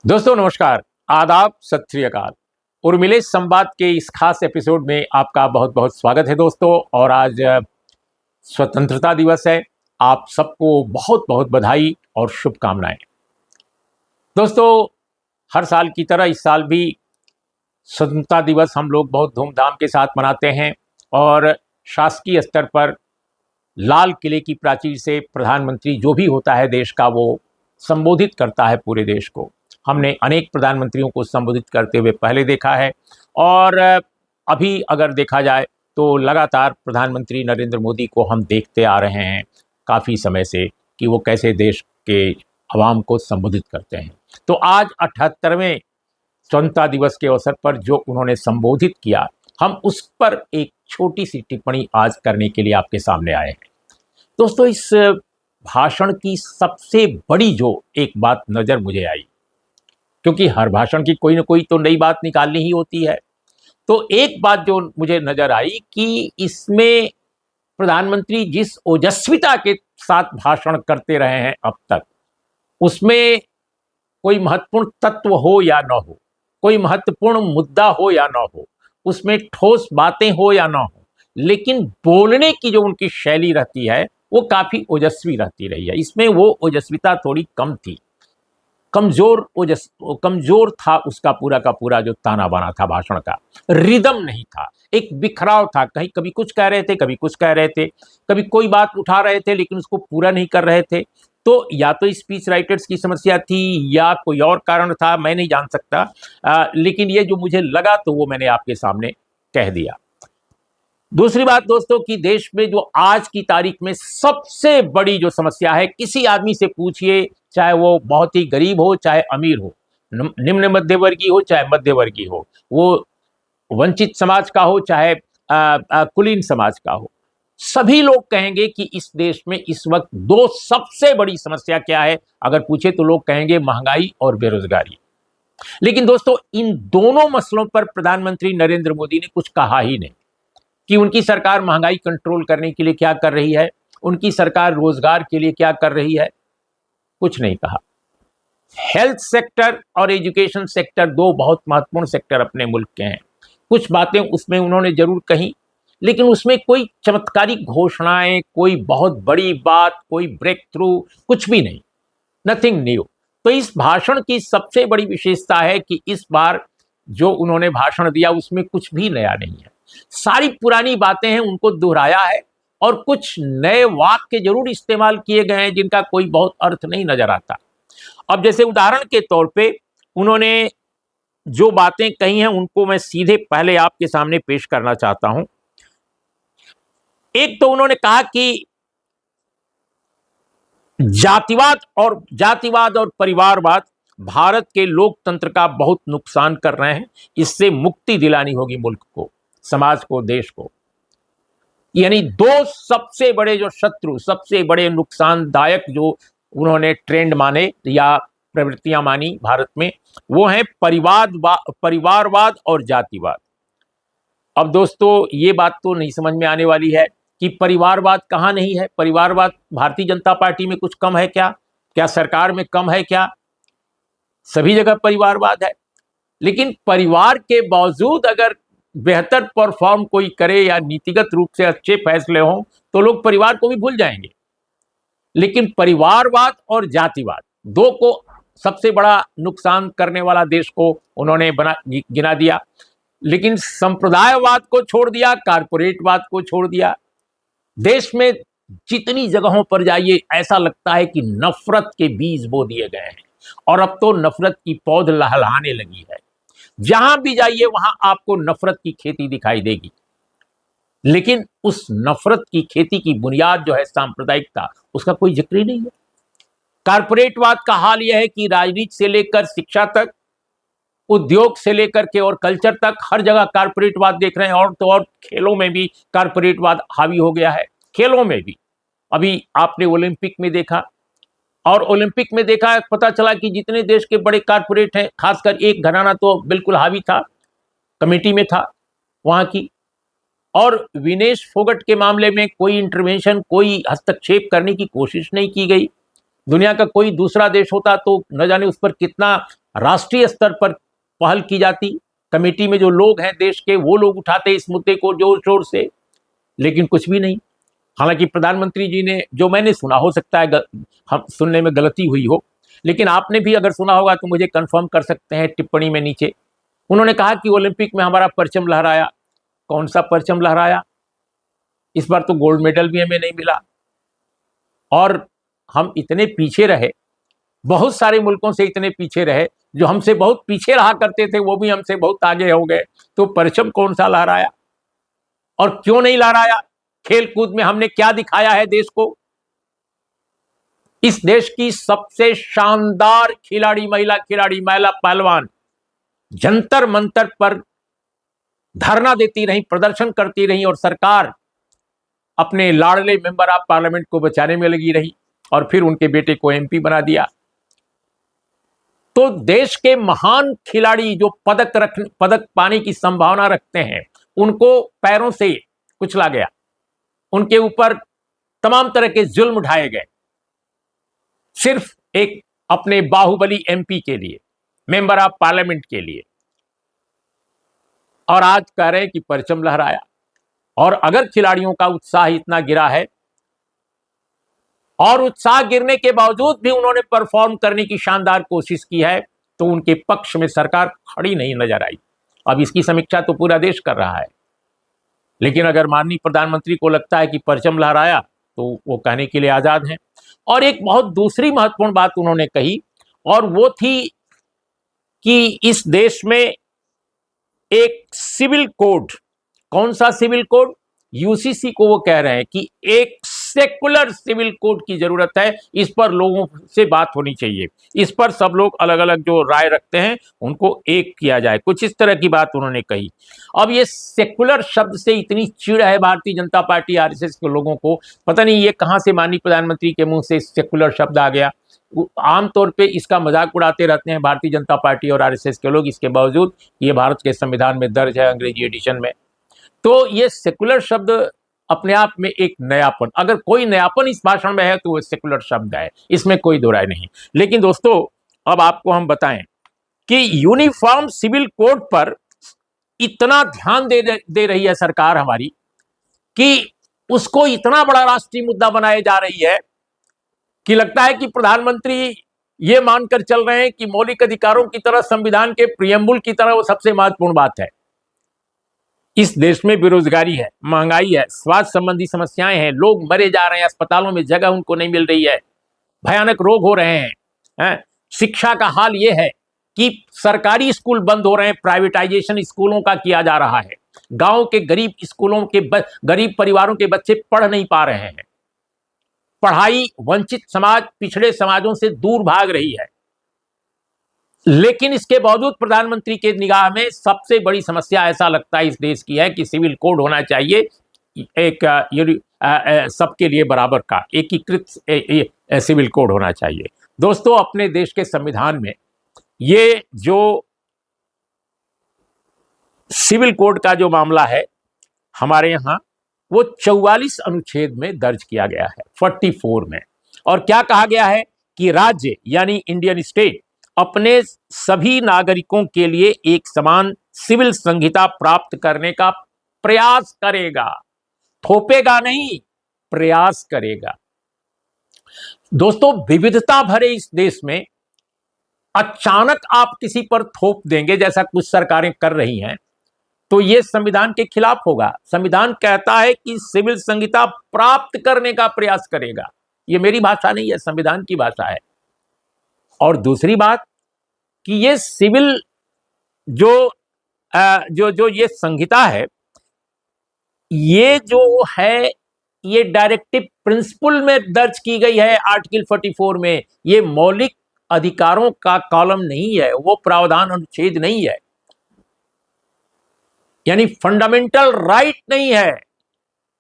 दोस्तों नमस्कार, आदाब, सत श्री अकाल। उर्मिले संवाद के इस खास एपिसोड में आपका बहुत बहुत स्वागत है दोस्तों। और आज स्वतंत्रता दिवस है। आप सबको बहुत बहुत बधाई और शुभकामनाएं। दोस्तों, हर साल की तरह इस साल भी स्वतंत्रता दिवस हम लोग बहुत धूमधाम के साथ मनाते हैं और शासकीय स्तर पर लाल किले की प्राचीर से प्रधानमंत्री जो भी होता है देश का, वो संबोधित करता है पूरे देश को। हमने अनेक प्रधानमंत्रियों को संबोधित करते हुए पहले देखा है और अभी अगर देखा जाए तो लगातार प्रधानमंत्री नरेंद्र मोदी को हम देखते आ रहे हैं काफ़ी समय से कि वो कैसे देश के अवाम को संबोधित करते हैं। तो आज 78वें स्वतंत्रता दिवस के अवसर पर जो उन्होंने संबोधित किया, हम उस पर एक छोटी सी टिप्पणी आज करने के लिए आपके सामने आए हैं। दोस्तों, इस भाषण की सबसे बड़ी जो एक बात नज़र मुझे आई, क्योंकि हर भाषण की कोई ना कोई तो नई बात निकालनी ही होती है, तो एक बात जो मुझे नज़र आई कि इसमें प्रधानमंत्री जिस ओजस्विता के साथ भाषण करते रहे हैं अब तक, उसमें कोई महत्वपूर्ण तत्व हो या न हो, कोई महत्वपूर्ण मुद्दा हो या न हो, उसमें ठोस बातें हो या न हो, लेकिन बोलने की जो उनकी शैली रहती है वो काफ़ी ओजस्वी रहती रही है। इसमें वो ओजस्विता थोड़ी कम थी, कमजोर था उसका पूरा का पूरा जो ताना बाना था भाषण का। रिदम नहीं था, एक बिखराव था। कहीं कभी कुछ कह रहे थे, कभी कुछ कह रहे थे, कभी कोई बात उठा रहे थे लेकिन उसको पूरा नहीं कर रहे थे। तो या तो स्पीच राइटर्स की समस्या थी या कोई और कारण था, मैं नहीं जान सकता। लेकिन ये जो मुझे लगा तो वो मैंने आपके सामने कह दिया। दूसरी बात दोस्तों, कि देश में जो आज की तारीख में सबसे बड़ी जो समस्या है, किसी आदमी से पूछिए, चाहे वो बहुत ही गरीब हो चाहे अमीर हो, निम्न मध्यवर्गीय हो चाहे मध्यवर्गीय हो, वो वंचित समाज का हो चाहे कुलीन समाज का हो, सभी लोग कहेंगे कि इस देश में इस वक्त दो सबसे बड़ी समस्या क्या है। अगर पूछे तो लोग कहेंगे महंगाई और बेरोजगारी। लेकिन दोस्तों, इन दोनों मसलों पर प्रधानमंत्री नरेंद्र मोदी ने कुछ कहा ही नहीं कि उनकी सरकार महंगाई कंट्रोल करने के लिए क्या कर रही है, उनकी सरकार रोजगार के लिए क्या कर रही है, कुछ नहीं कहा। हेल्थ सेक्टर और एजुकेशन सेक्टर दो बहुत महत्वपूर्ण सेक्टर अपने मुल्क के हैं। कुछ बातें उसमें उन्होंने जरूर कही, लेकिन उसमें कोई चमत्कारिक घोषणाएं, कोई बहुत बड़ी बात, कोई ब्रेक थ्रू, कुछ भी नहीं, नथिंग न्यू। तो इस भाषण की सबसे बड़ी विशेषता है कि इस बार जो उन्होंने भाषण दिया उसमें कुछ भी नया नहीं है। सारी पुरानी बातें हैं उनको दोहराया है और कुछ नए वाक्य जरूर इस्तेमाल किए गए हैं जिनका कोई बहुत अर्थ नहीं नजर आता। अब जैसे उदाहरण के तौर पे उन्होंने जो बातें कही हैं उनको मैं सीधे पहले आपके सामने पेश करना चाहता हूं। एक तो उन्होंने कहा कि जातिवाद और परिवारवाद भारत के लोकतंत्र का बहुत नुकसान कर रहे हैं। इससे मुक्ति दिलानी होगी मुल्क को, समाज को, देश को। यानी दो सबसे बड़े जो शत्रु, सबसे बड़े नुकसानदायक जो उन्होंने ट्रेंड माने या प्रवृत्तियां मानी भारत में, वो हैं परिवारवाद और जातिवाद। अब दोस्तों, ये बात तो नहीं समझ में आने वाली है कि परिवारवाद कहाँ नहीं है। परिवारवाद भारतीय जनता पार्टी में कुछ कम है क्या? क्या सरकार में कम है क्या? सभी जगह परिवारवाद है। लेकिन परिवार के बावजूद अगर बेहतर परफॉर्म कोई करे या नीतिगत रूप से अच्छे फैसले हों तो लोग परिवार को भी भूल जाएंगे। लेकिन परिवारवाद और जातिवाद दो को सबसे बड़ा नुकसान करने वाला देश को उन्होंने गिना दिया। लेकिन संप्रदायवाद को छोड़ दिया, कारपोरेटवाद को छोड़ दिया। देश में जितनी जगहों पर जाइए ऐसा लगता है कि नफरत के बीज बो दिए गए हैं और अब तो नफरत की पौध लहलहाने लगी है। जहां भी जाइए वहां आपको नफरत की खेती दिखाई देगी। लेकिन उस नफरत की खेती की बुनियाद जो है सांप्रदायिकता, उसका कोई जिक्र ही नहीं है। कारपोरेटवाद का हाल यह है कि राजनीति से लेकर शिक्षा तक, उद्योग से लेकर के और कल्चर तक हर जगह कारपोरेटवाद देख रहे हैं। और तो और खेलों में भी कारपोरेटवाद हावी हो गया है। खेलों में भी अभी आपने ओलंपिक में देखा, और ओलंपिक में देखा, पता चला कि जितने देश के बड़े कारपोरेट हैं, खासकर एक घराना तो बिल्कुल हावी था, कमेटी में था वहां की। और विनेश फोगट के मामले में कोई इंटरवेंशन, कोई हस्तक्षेप करने की कोशिश नहीं की गई। दुनिया का कोई दूसरा देश होता तो न जाने उस पर कितना राष्ट्रीय स्तर पर पहल की जाती, कमेटी में जो लोग हैं देश के वो लोग उठाते इस मुद्दे को जोर शोर से, लेकिन कुछ भी नहीं। हालांकि प्रधानमंत्री जी ने, जो मैंने सुना, हो सकता है हम सुनने में गलती हुई हो, लेकिन आपने भी अगर सुना होगा तो मुझे कंफर्म कर सकते हैं टिप्पणी में नीचे। उन्होंने कहा कि ओलंपिक में हमारा परचम लहराया। कौन सा परचम लहराया? इस बार तो गोल्ड मेडल भी हमें नहीं मिला, और हम इतने पीछे रहे, बहुत सारे मुल्कों से इतने पीछे रहे, जो हमसे बहुत पीछे रहा करते थे वो भी हमसे बहुत आगे हो गए। तो परचम कौन सा लहराया और क्यों नहीं लहराया? खेल कूद में हमने क्या दिखाया है देश को? इस देश की सबसे शानदार खिलाड़ी, महिला खिलाड़ी, महिला पहलवान जंतर मंतर पर धरना देती रही, प्रदर्शन करती रही, और सरकार अपने लाडले मेंबर ऑफ पार्लियामेंट को बचाने में लगी रही, और फिर उनके बेटे को एमपी बना दिया। तो देश के महान खिलाड़ी जो पदक पाने की संभावना रखते हैं, उनको पैरों से कुचला गया, उनके ऊपर तमाम तरह के जुल्म उठाए गए, सिर्फ एक अपने बाहुबली एमपी के लिए, मेंबर ऑफ पार्लियामेंट के लिए। और आज कह रहे हैं कि परचम लहराया। और अगर खिलाड़ियों का उत्साह इतना गिरा है, और उत्साह गिरने के बावजूद भी उन्होंने परफॉर्म करने की शानदार कोशिश की है, तो उनके पक्ष में सरकार खड़ी नहीं नजर आई। अब इसकी समीक्षा तो पूरा देश कर रहा है, लेकिन अगर माननीय प्रधानमंत्री को लगता है कि परचम लहराया, तो वो कहने के लिए आजाद हैं। और एक बहुत दूसरी महत्वपूर्ण बात उन्होंने कही, और वो थी कि इस देश में एक सिविल कोड, कौन सा सिविल कोड? यूसीसी को वो कह रहे हैं कि एक सेकुलर सिविल कोड की जरूरत है, इस पर लोगों से बात होनी चाहिए, इस पर सब लोग अलग अलग जो राय रखते हैं उनको एक किया जाए, कुछ इस तरह की बात उन्होंने कही। अब ये सेकुलर शब्द से इतनी चिढ़ है भारतीय जनता पार्टी, आरएसएस के लोगों को, पता नहीं ये कहां से माननीय प्रधानमंत्री के मुंह से सेकुलर शब्द आ गया। आमतौर पे इसका मजाक उड़ाते रहते हैं भारतीय जनता पार्टी और आरएसएस के लोग, इसके बावजूद ये भारत के संविधान में दर्ज है, अंग्रेजी एडिशन में। तो ये सेकुलर शब्द अपने आप में एक नयापन, अगर कोई नयापन इस भाषण में है तो वो सेकुलर शब्द है, इसमें कोई दो राय नहीं। लेकिन दोस्तों, अब आपको हम बताएं कि यूनिफॉर्म सिविल कोड पर इतना ध्यान दे रही है सरकार हमारी, कि उसको इतना बड़ा राष्ट्रीय मुद्दा बनाए जा रही है कि लगता है कि प्रधानमंत्री ये मानकर चल रहे हैं कि मौलिक अधिकारों की तरह, संविधान के प्रियम्बुल की तरह वो सबसे महत्वपूर्ण बात है। इस देश में बेरोजगारी है, महंगाई है, स्वास्थ्य संबंधी समस्याएं हैं, लोग मरे जा रहे हैं, अस्पतालों में जगह उनको नहीं मिल रही है, भयानक रोग हो रहे हैं। शिक्षा का हाल ये है कि सरकारी स्कूल बंद हो रहे हैं, प्राइवेटाइजेशन स्कूलों का किया जा रहा है, गांव के गरीब स्कूलों के गरीब परिवारों के बच्चे पढ़ नहीं पा रहे हैं, पढ़ाई वंचित समाज, पिछड़े समाजों से दूर भाग रही है। लेकिन इसके बावजूद प्रधानमंत्री के निगाह में सबसे बड़ी समस्या ऐसा लगता है इस देश की है कि सिविल कोड होना चाहिए, एक सबके लिए बराबर का एकीकृत सिविल कोड होना चाहिए। दोस्तों, अपने देश के संविधान में ये जो सिविल कोड का जो मामला है हमारे यहाँ, वो 44 अनुच्छेद में दर्ज किया गया है, 44 में। और क्या कहा गया है कि राज्य यानी इंडियन स्टेट अपने सभी नागरिकों के लिए एक समान सिविल संहिता प्राप्त करने का प्रयास करेगा, थोपेगा नहीं, प्रयास करेगा। दोस्तों, विविधता भरे इस देश में अचानक आप किसी पर थोप देंगे, जैसा कुछ सरकारें कर रही हैं, तो यह संविधान के खिलाफ होगा। संविधान कहता है कि सिविल संहिता प्राप्त करने का प्रयास करेगा। यह मेरी भाषा नहीं है, संविधान की भाषा है। और दूसरी बात कि ये सिविल जो ये संहिता है, ये जो है, ये डायरेक्टिव प्रिंसिपल में दर्ज की गई है आर्टिकल 44 में। ये मौलिक अधिकारों का कॉलम नहीं है, वो प्रावधान अनुच्छेद नहीं है, यानी फंडामेंटल राइट नहीं है,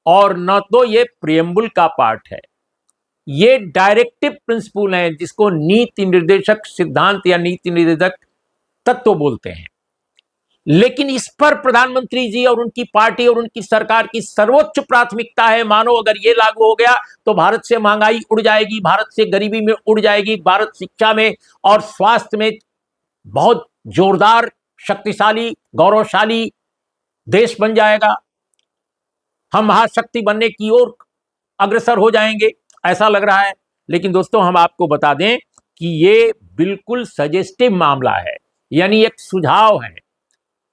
और न तो ये प्रियम्बल का पार्ट है। ये डायरेक्टिव प्रिंसिपल है, जिसको नीति निर्देशक सिद्धांत या नीति निर्देशक तत्व बोलते हैं। लेकिन इस पर प्रधानमंत्री जी और उनकी पार्टी और उनकी सरकार की सर्वोच्च प्राथमिकता है, मानो अगर ये लागू हो गया तो भारत से महंगाई उड़ जाएगी, भारत से गरीबी में उड़ जाएगी, भारत शिक्षा में और स्वास्थ्य में बहुत जोरदार, शक्तिशाली, गौरवशाली देश बन जाएगा, हम महाशक्ति बनने की ओर अग्रसर हो जाएंगे, ऐसा लग रहा है। लेकिन दोस्तों, हम आपको बता दें कि ये बिल्कुल सजेस्टिव मामला है, यानी एक सुझाव है।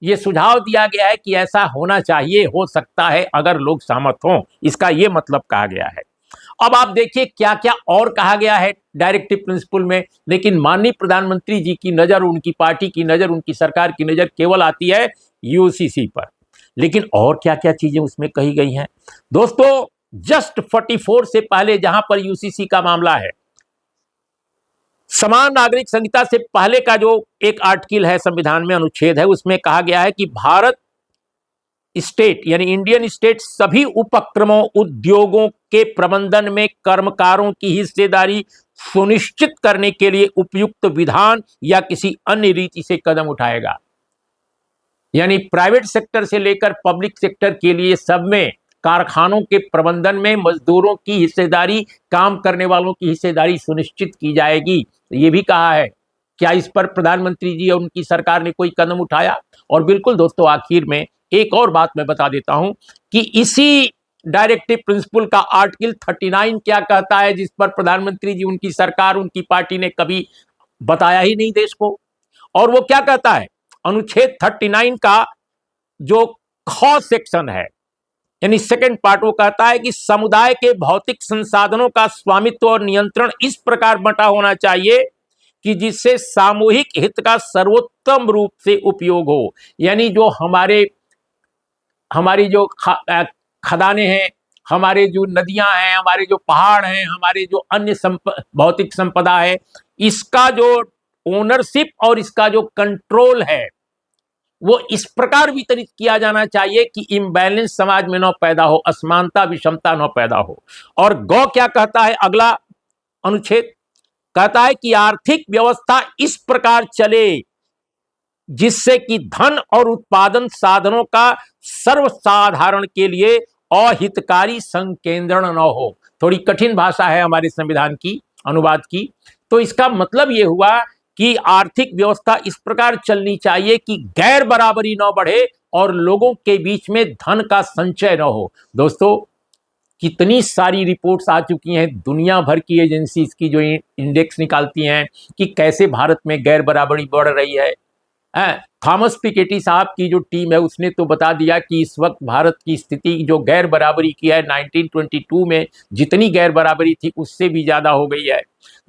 ये सुझाव दिया गया है कि ऐसा होना चाहिए, हो सकता है अगर लोग सहमत हों, इसका ये मतलब कहा गया है। अब आप देखिए क्या क्या और कहा गया है डायरेक्टिव प्रिंसिपल में। लेकिन माननीय प्रधानमंत्री जी की नजर, उनकी पार्टी की नजर, उनकी सरकार की नजर केवल आती है यूसीसी पर। लेकिन और क्या क्या चीजें उसमें कही गई हैं दोस्तों। जस्ट 44 से पहले, जहां पर यूसीसी का मामला है, समान नागरिक संहिता से पहले का जो एक आर्टिकल है संविधान में, अनुच्छेद है, उसमें कहा गया है कि भारत स्टेट यानी इंडियन स्टेट सभी उपक्रमों, उद्योगों के प्रबंधन में कर्मकारों की हिस्सेदारी सुनिश्चित करने के लिए उपयुक्त विधान या किसी अन्य रीति से कदम उठाएगा। यानी प्राइवेट सेक्टर से लेकर पब्लिक सेक्टर के लिए सब में, कारखानों के प्रबंधन में मजदूरों की हिस्सेदारी, काम करने वालों की हिस्सेदारी सुनिश्चित की जाएगी। ये भी कहा है। क्या इस पर प्रधानमंत्री जी और उनकी सरकार ने कोई कदम उठाया? और बिल्कुल दोस्तों, आखिर में एक और बात मैं बता देता हूं कि इसी डायरेक्टिव प्रिंसिपल का आर्टिकल 39 क्या कहता है, जिस पर प्रधानमंत्री जी, उनकी सरकार, उनकी पार्टी ने कभी बताया ही नहीं देश को। और वो क्या कहता है? अनुच्छेद 39 का जो ख सेक्शन है, यानी सेकंड पार्ट, वो कहता है कि समुदाय के भौतिक संसाधनों का स्वामित्व और नियंत्रण इस प्रकार बंटा होना चाहिए कि जिससे सामूहिक हित का सर्वोत्तम रूप से उपयोग हो। यानी जो हमारी जो खदानें हैं, हमारे जो नदियां हैं, हमारे जो पहाड़ हैं, हमारे जो अन्य भौतिक संपदा है, इसका जो ओनरशिप और इसका जो कंट्रोल है, वो इस प्रकार वितरित किया जाना चाहिए कि इम्बैलेंस समाज में न पैदा हो, असमानता, विषमता न पैदा हो। और गौ क्या कहता है? अगला अनुच्छेद कहता है कि आर्थिक व्यवस्था इस प्रकार चले जिससे कि धन और उत्पादन साधनों का सर्वसाधारण के लिए अहितकारी संकेंद्रण न हो। थोड़ी कठिन भाषा है हमारे संविधान की, अनुवाद की। तो इसका मतलब यह हुआ कि आर्थिक व्यवस्था इस प्रकार चलनी चाहिए कि गैर बराबरी न बढ़े और लोगों के बीच में धन का संचय न हो। दोस्तों, कितनी सारी रिपोर्ट्स आ चुकी हैं, दुनिया भर की एजेंसी इसकी जो इंडेक्स निकालती हैं कि कैसे भारत में गैर बराबरी बढ़ रही है। थॉमस पिकेटी साहब की जो टीम है, उसने तो बता दिया कि इस वक्त भारत की स्थिति जो गैर बराबरी की है, 1922 में जितनी गैर बराबरी थी उससे भी ज्यादा हो गई है।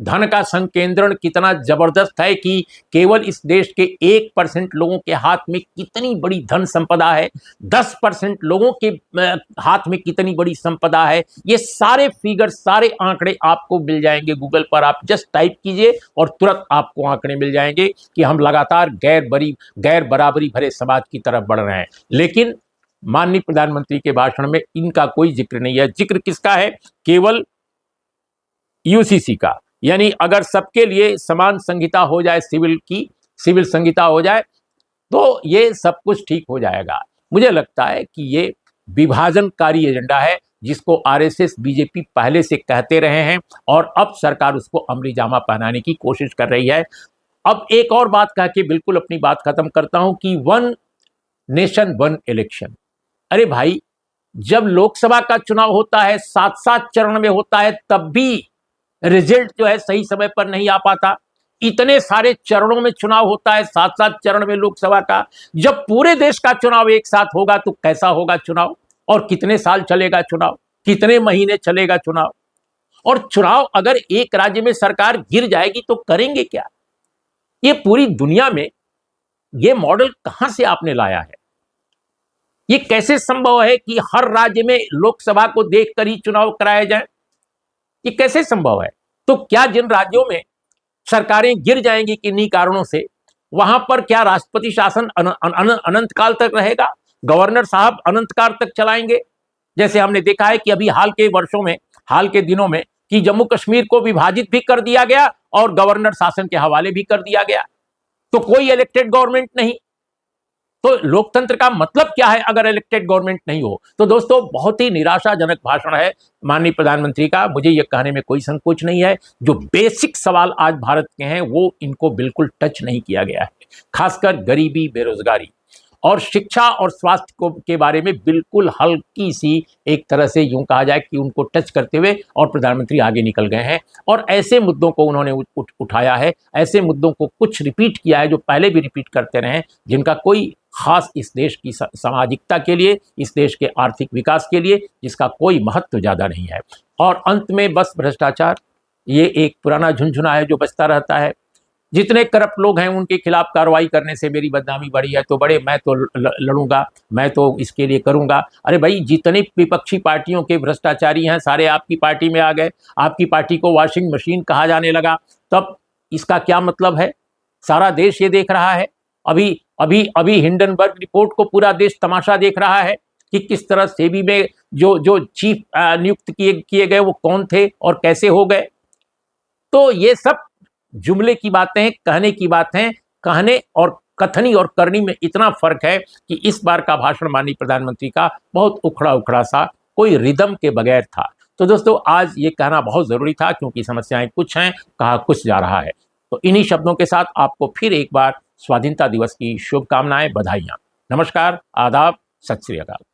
धन का संकेंद्रण कितना जबरदस्त है कि केवल इस देश के 1% लोगों के हाथ में कितनी बड़ी धन संपदा है, 10% लोगों के हाथ में कितनी बड़ी संपदा है। ये सारे फिगर, सारे आंकड़े आपको मिल जाएंगे गूगल पर। आप जस्ट टाइप कीजिए और तुरंत आपको आंकड़े मिल जाएंगे कि हम लगातार गैर बराबरी भरे समाज की तरफ बढ़ रहे हैं। लेकिन माननीय प्रधानमंत्री के भाषण में इनका कोई जिक्र नहीं है। जिक्र किसका है? केवल यूसीसी का। यानी अगर सबके लिए समान संहिता हो जाए, सिविल संहिता हो जाए, तो ये सब कुछ ठीक हो जाएगा। मुझे लगता है कि ये विभाजनकारी एजेंडा है, जिसको आरएसएस, बीजेपी पहले से कहते रहे हैं और अब सरकार उसको अमली जामा पहनाने की कोशिश कर रही है। अब एक और बात कह के बिल्कुल अपनी बात खत्म करता हूं कि 1 नेशन 1 इलेक्शन। अरे भाई, जब लोकसभा का चुनाव होता है, 7-7 चरण में होता है, तब भी रिजल्ट जो है सही समय पर नहीं आ पाता। इतने सारे चरणों में चुनाव होता है, 7-7 चरण में लोकसभा का। जब पूरे देश का चुनाव एक साथ होगा तो कैसा होगा चुनाव? और कितने साल चलेगा चुनाव? कितने महीने चलेगा चुनाव? और चुनाव अगर एक राज्य में सरकार गिर जाएगी तो करेंगे क्या? ये पूरी दुनिया में ये मॉडल कहां से आपने लाया है? ये कैसे संभव है कि हर राज्य में लोकसभा को देखकर ही चुनाव कराए जाए? ये कैसे संभव है? तो क्या जिन राज्यों में सरकारें गिर जाएंगी किन्हीं कारणों से, वहां पर क्या राष्ट्रपति शासन अनंत काल तक रहेगा? गवर्नर साहब अनंत काल तक चलाएंगे? जैसे हमने देखा है कि अभी हाल के वर्षों में, हाल के दिनों में, कि जम्मू कश्मीर को विभाजित भी कर दिया गया और गवर्नर शासन के हवाले भी कर दिया गया। तो कोई इलेक्टेड गवर्नमेंट नहीं। तो लोकतंत्र का मतलब क्या है अगर इलेक्टेड गवर्नमेंट नहीं हो? तो दोस्तों, बहुत ही निराशाजनक भाषण है माननीय प्रधानमंत्री का। मुझे यह कहने में कोई संकोच नहीं है, जो बेसिक सवाल आज भारत के हैं वो इनको बिल्कुल टच नहीं किया गया है। खासकर गरीबी, बेरोजगारी और शिक्षा और स्वास्थ्य को के बारे में बिल्कुल हल्की सी, एक तरह से यूं कहा जाए कि उनको टच करते हुए और प्रधानमंत्री आगे निकल गए हैं। और ऐसे मुद्दों को उन्होंने उठाया है, ऐसे मुद्दों को कुछ रिपीट किया है जो पहले भी रिपीट करते रहे हैं, जिनका कोई खास इस देश की सामाजिकता के लिए, इस देश के आर्थिक विकास के लिए जिसका कोई महत्व ज़्यादा नहीं है। और अंत में बस भ्रष्टाचार, ये एक पुराना झुनझुना है जो बचता रहता है। जितने करप्ट लोग हैं उनके खिलाफ कार्रवाई करने से मेरी बदनामी बढ़ी है, तो बड़े मैं तो लड़ूंगा, मैं तो इसके लिए करूंगा। अरे भाई, जितनी विपक्षी पार्टियों के भ्रष्टाचारी हैं सारे आपकी पार्टी में आ गए, आपकी पार्टी को वॉशिंग मशीन कहा जाने लगा, तब इसका क्या मतलब है? सारा देश ये देख रहा है। अभी अभी अभी हिंडनबर्ग रिपोर्ट को पूरा देश तमाशा देख रहा है कि किस तरह सेबी में जो जो चीफ नियुक्त किए गए वो कौन थे और कैसे हो गए। तो ये सब जुमले की बातें, कहने की बातें, कहने और कथनी और करनी में इतना फर्क है कि इस बार का भाषण माननीय प्रधानमंत्री का बहुत उखड़ा उखड़ा सा, कोई रिदम के बगैर था। तो दोस्तों, आज ये कहना बहुत जरूरी था क्योंकि समस्याएं कुछ हैं, कहा कुछ जा रहा है। तो इन्हीं शब्दों के साथ आपको फिर एक बार स्वाधीनता दिवस की शुभकामनाएं, बधाइयां। नमस्कार, आदाब, सत श्री अकाल।